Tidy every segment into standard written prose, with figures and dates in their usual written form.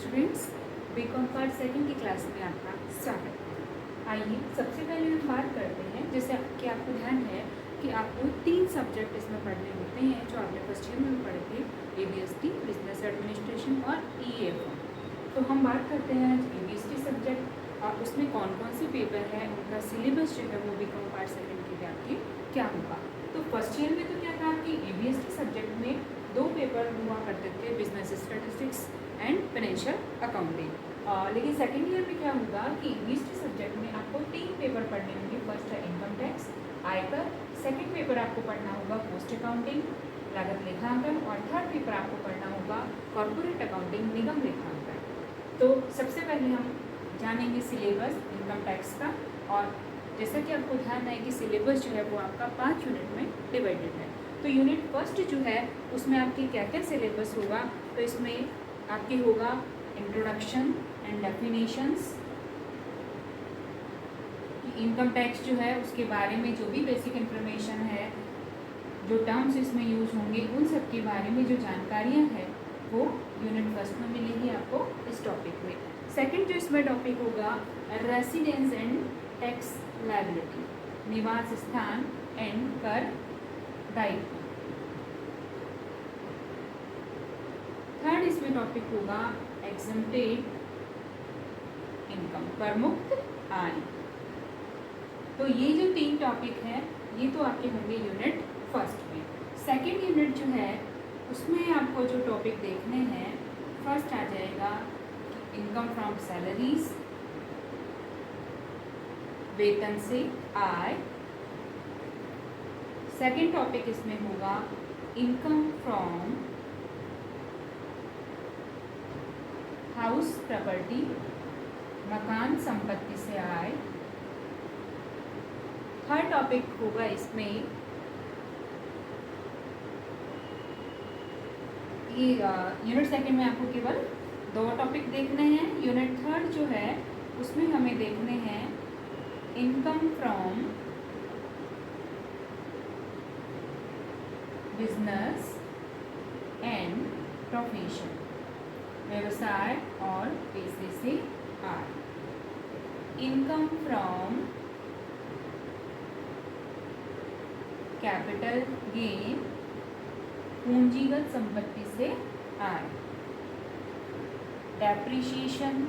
Students, BCom part second की class में आपका स्वागत है। आइए सबसे पहले हम बात करते हैं, जैसे कि आपको ध्यान है कि आपको 3 सब्जेक्ट इसमें पढ़ने होते हैं जो आपने फर्स्ट ईयर में पढ़े थे, ABST, बिजनेस एडमिनिस्ट्रेशन और EAF। तो हम बात करते हैं ABST सब्जेक्ट और उसमें कौन कौन से पेपर है, उनका सिलेबस जो है वो बीकॉम पार्ट सेकंड के लिए आपके क्या होगा। तो फर्स्ट ईयर में तो क्या था कि ABST सब्जेक्ट में 2 पेपर हुआ करते थे, business statistics and financial accounting. लेकिन सेकेंड ईयर में क्या होगा कि ABST सब्जेक्ट में आपको 3 पेपर पढ़ने होंगे। फर्स्ट है इनकम टैक्स, आयकर, सेकेंड पेपर आपको पढ़ना होगा पोस्ट अकाउंटिंग, लागत लेखांकन, और थर्ड पेपर आपको पढ़ना होगा कॉर्पोरेट अकाउंटिंग, निगम लेखांकन। तो सबसे पहले हम जानेंगे सिलेबस इनकम टैक्स का, और जैसा कि आपको ध्यान है कि सिलेबस जो है वो आपका 5 यूनिट में डिवाइडेड है। तो यूनिट फर्स्ट जो है उसमें आपकी क्या क्या सिलेबस होगा, तो इसमें आपके होगा introduction and definitions, income tax जो है उसके बारे में जो भी बेसिक इन्फॉर्मेशन है, जो टर्म्स इसमें यूज होंगे, उन सब के बारे में जो जानकारियाँ हैं वो यूनिट फर्स्ट में मिलेगी आपको इस टॉपिक में। सेकंड जो इसमें टॉपिक होगा रेसिडेंस एंड टैक्स लायबिलिटी, निवास स्थान एंड कर दायित्व। थर्ड इसमें टॉपिक होगा एग्जम्प्टेड इनकम, कर मुक्त आय। तो ये जो 3 टॉपिक हैं ये तो आपके होंगे यूनिट फर्स्ट में। सेकंड यूनिट जो है उसमें आपको जो टॉपिक देखने हैं, फर्स्ट आ जाएगा इनकम फ्रॉम सैलरीज, वेतन से आय। सेकंड टॉपिक इसमें होगा इनकम फ्रॉम हाउस प्रॉपर्टी, मकान संपत्ति से आय। थर्ड टॉपिक होगा इसमें ये यूनिट सेकंड में आपको केवल 2 टॉपिक देखने हैं। यूनिट थर्ड जो है उसमें हमें देखने हैं income from business and profession, व्यवसाय और पेशे से आय। इनकम फ्रॉम कैपिटल गेन, पूंजीगत संपत्ति से आय। डेप्रिसिएशन,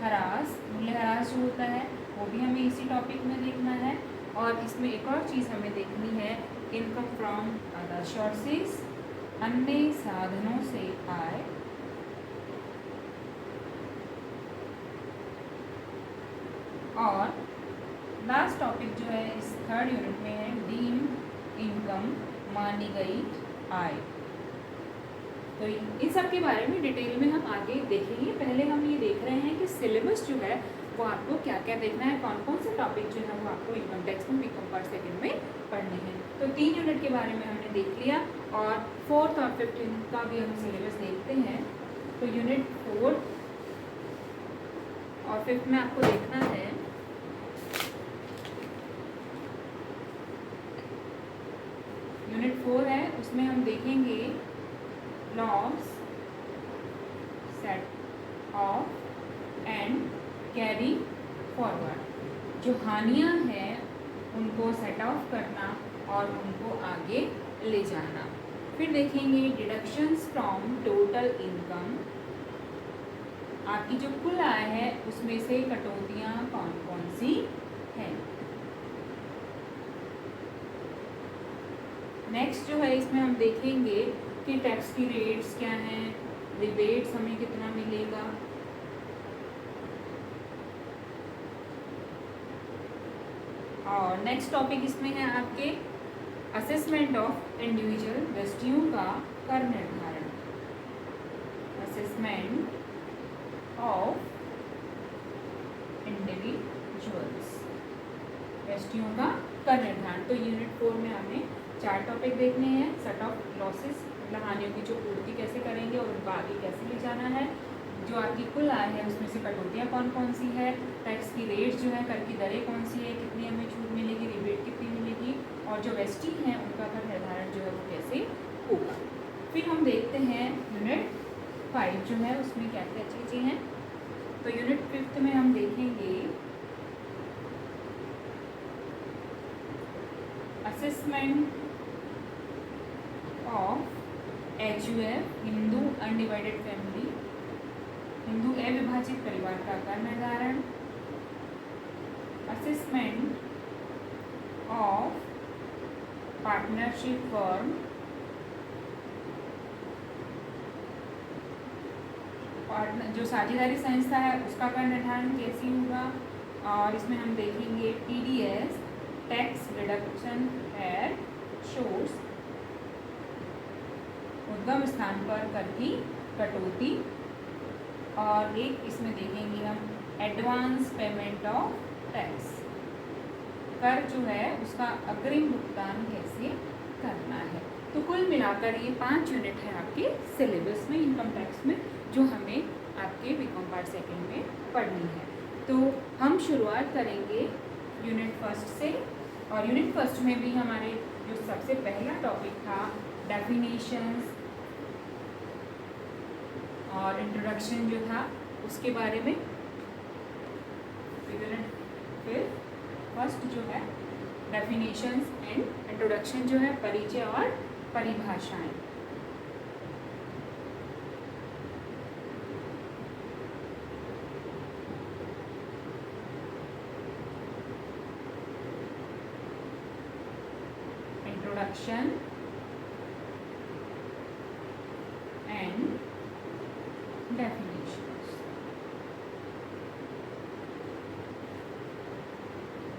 ह्रास, मूल्यह्रास जो होता है वो भी हमें इसी टॉपिक में देखना है। और इसमें एक और चीज़ हमें देखनी है इनकम फ्रॉम अदर सोर्सेस, अन्य साधनों से आय। और लास्ट टॉपिक जो है इस थर्ड यूनिट में है डीम्ड इनकम, मानी गई आय। तो इन सब के बारे में डिटेल में हम आगे देखेंगे। पहले हम ये देख रहे हैं कि सिलेबस जो है वो आपको क्या क्या देखना है, कौन कौन से टॉपिक जो है वो आपको इनकम टैक्स में बीकॉम पार्ट सेकंड में पढ़ने हैं। तो 3 यूनिट के बारे में हमने देख लिया, और फोर्थ और फिफ्थ का भी हम सिलेबस देखते हैं। तो यूनिट 4 और 5 में आपको देखना है यूनिट 4 है, उसमें हम देखेंगे loss, set of and carry forward, जो हानियां हैं उनको सेट ऑफ करना और उनको आगे ले जाना। फिर देखेंगे डिडक्शंस फ्रॉम टोटल इनकम, आपकी जो कुल आय है उसमें से कटौतियां कौन कौन सी हैं। नेक्स्ट जो है इसमें हम देखेंगे कि टैक्स की रेट्स क्या हैं, रिबेट्स हमें कितना मिलेगा। और नेक्स्ट टॉपिक इसमें है आपके असेसमेंट ऑफ इंडिविजुअल व्यक्तियों का कर निर्धारण, असेसमेंट ऑफ इंडिविजुअल्स, व्यक्तियों का कर निर्धारण। तो यूनिट 4 में हमें 4 टॉपिक देखने हैं। सेट ऑफ लॉसेस, मतलब हानियों की जो पूर्ति कैसे करेंगे और उनको आगे कैसे ले जाना है। जो आपकी कुल आय है उसमें से कटौतियाँ कौन कौन सी है, टैक्स की रेट्स जो है, कर की दरें कौन सी है, कितनी हमें छूट मिलेगी, रिबेट कितनी मिलेगी, और जो वेस्टी हैं उनका कर निर्धारण जो है वो कैसे होगा। फिर हम देखते हैं यूनिट 5 जो है उसमें क्या क्या चीज़ें हैं। तो यूनिट 5 में हम देखेंगे assessment of HUF Hindu undivided family, Hindu अविभाजित परिवार का कर निर्धारण, असेसमेंट ऑफ पार्टनरशिप फर्म, जो साझेदारी संस्था है उसका कर निर्धारण कैसे होगा। और इसमें हम देखेंगे TDS tax reduction at source, उद्गम स्थान पर कर की कटौती। और एक इसमें देखेंगे हम एडवांस पेमेंट ऑफ टैक्स, कर जो है उसका अग्रिम भुगतान कैसे करना है। तो कुल मिलाकर ये 5 यूनिट है आपके सिलेबस में इनकम टैक्स में, जो हमें आपके बीकॉम पार्ट सेकंड में पढ़नी है। तो हम शुरुआत करेंगे यूनिट 1 से। और यूनिट 1 में भी हमारे जो सबसे पहला टॉपिक था डेफिनेशंस और इंट्रोडक्शन जो था उसके बारे में। फिर फर्स्ट जो है डेफिनेशंस एंड इंट्रोडक्शन जो है परिचय और परिभाषाएं। Introduction and definitions.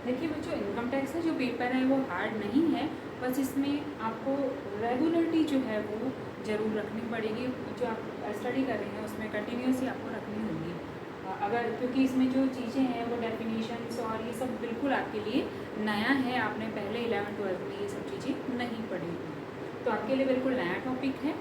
देखिए बच्चों, इनकम टैक्स का जो पेपर है वो हार्ड नहीं है, बस इसमें आपको रेगुलरिटी जो है वो ज़रूर रखनी पड़ेगी। जो आप स्टडी कर रहे हैं उसमें कंटिन्यूसली आपको रखनी होगी। अगर क्योंकि इसमें जो चीज़ें हैं वो डेफिनेशंस और ये सब बिल्कुल आपके लिए नया है, आपने पहले 11th-12th में ये सब चीज़ें नहीं पढ़ी हुई, तो आपके लिए बिल्कुल नया टॉपिक है।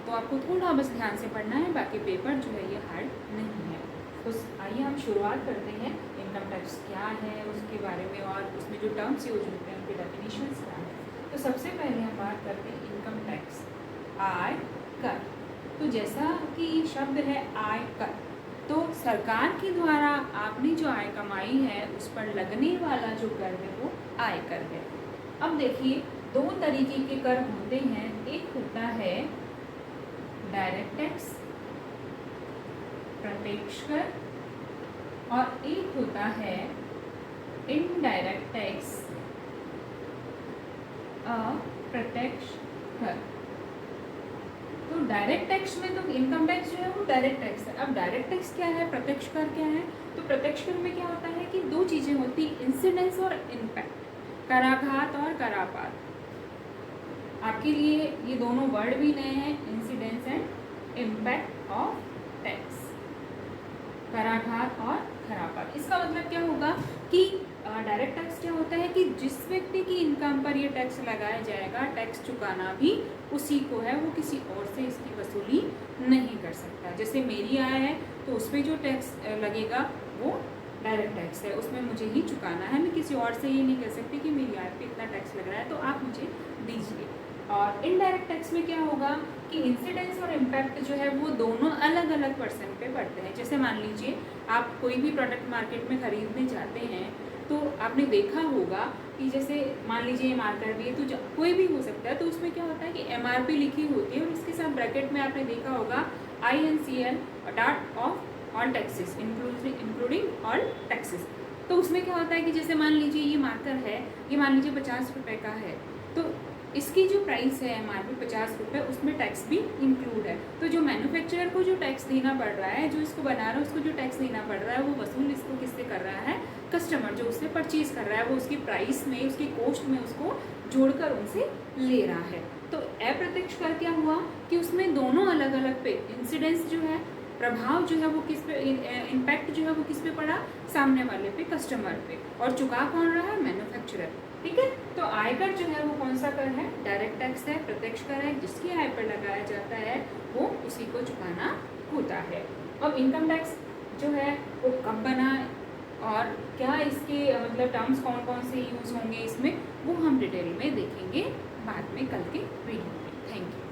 तो आपको थोड़ा बस ध्यान से पढ़ना है, बाकी पेपर जो है ये हार्ड नहीं है। तो आइए हम शुरुआत करते हैं इनकम टैक्स क्या है उसके बारे में, और उसमें जो टर्म्स यूज होते हैं उनके डेफिनेशंस क्या है। तो सबसे पहले हम बात करते हैं इनकम टैक्स, आय कर। तो जैसा कि शब्द है आय कर, तो सरकार के द्वारा आपने जो आय कमाई है उस पर लगने वाला जो कर है वो आय कर है। अब देखिए 2 तरीके के कर होते हैं, एक होता है डायरेक्ट टैक्स प्रत्यक्ष कर, और एक होता है इनडायरेक्ट टैक्स अप्रत्यक्ष कर। तो डायरेक्ट टैक्स में तो इनकम टैक्स जो है वो डायरेक्ट टैक्स है। अब डायरेक्ट टैक्स क्या है, प्रत्यक्ष कर क्या है। तो प्रत्यक्ष कर में क्या होता है कि 2 चीज़ें होती, इंसिडेंस और इम्पैक्ट, कराघात और करापात। आपके लिए ये दोनों वर्ड भी नए हैं, incidence and impact of tax, कराघात और खरापात। इसका मतलब क्या होगा कि डायरेक्ट टैक्स क्या होता है कि जिस व्यक्ति की इनकम पर ये टैक्स लगाया जाएगा, टैक्स चुकाना भी उसी को है, वो किसी और से इसकी वसूली नहीं कर सकता। जैसे मेरी आय है तो उस पर जो टैक्स लगेगा वो डायरेक्ट टैक्स है, उसमें मुझे ही चुकाना है। मैं किसी और से ये नहीं कह सकती कि मेरी आय पे इतना टैक्स लग रहा है तो आप मुझे दीजिए। और इनडायरेक्ट टैक्स में क्या होगा कि इंसिडेंस और इम्पैक्ट जो है वो दोनों अलग अलग पर्सन पे पड़ते हैं। जैसे मान लीजिए आप कोई भी प्रोडक्ट मार्केट में ख़रीदने जाते हैं तो आपने देखा होगा कि जैसे मान लीजिए ये मार्कर भी है, तो कोई भी हो सकता है, तो उसमें क्या होता है कि MRP लिखी होती है और इसके साथ ब्रैकेट में आपने देखा होगा INCL dot of all taxes including all taxes. तो उसमें क्या होता है कि जैसे मान लीजिए ये मार्कर है, ये मान लीजिए 50 रुपये का है, तो इसकी जो प्राइस है MRP 50 रुपये, उसमें टैक्स भी इंक्लूड है। तो जो मैन्युफैक्चरर को जो टैक्स देना पड़ रहा है, जो इसको बना रहा है उसको जो टैक्स देना पड़ रहा है, वो वसूल इसको किससे कर रहा है, कस्टमर जो उससे परचेज कर रहा है, वो उसकी प्राइस में, उसकी कॉस्ट में उसको जोड़कर उनसे ले रहा है। तो अप्रत्यक्ष कर क्या हुआ कि उसमें दोनों अलग अलग पे इंसिडेंस जो है, प्रभाव जो है वो किस पे, इम्पैक्ट जो है वो किस पे पड़ा, सामने वाले पे, कस्टमर पे, और चुका कौन रहा है, मैन्युफैक्चरर। ठीक है, तो आयकर जो है वो कौन सा कर है, डायरेक्ट टैक्स है, प्रत्यक्ष कर है, जिसकी आय पर लगाया जाता है वो उसी को चुकाना होता है। अब इनकम टैक्स जो है वो कब बना और क्या इसके मतलब टर्म्स कौन कौन से यूज़ होंगे इसमें, वो हम डिटेल में देखेंगे बाद में कल के वीडियो में। Thank you.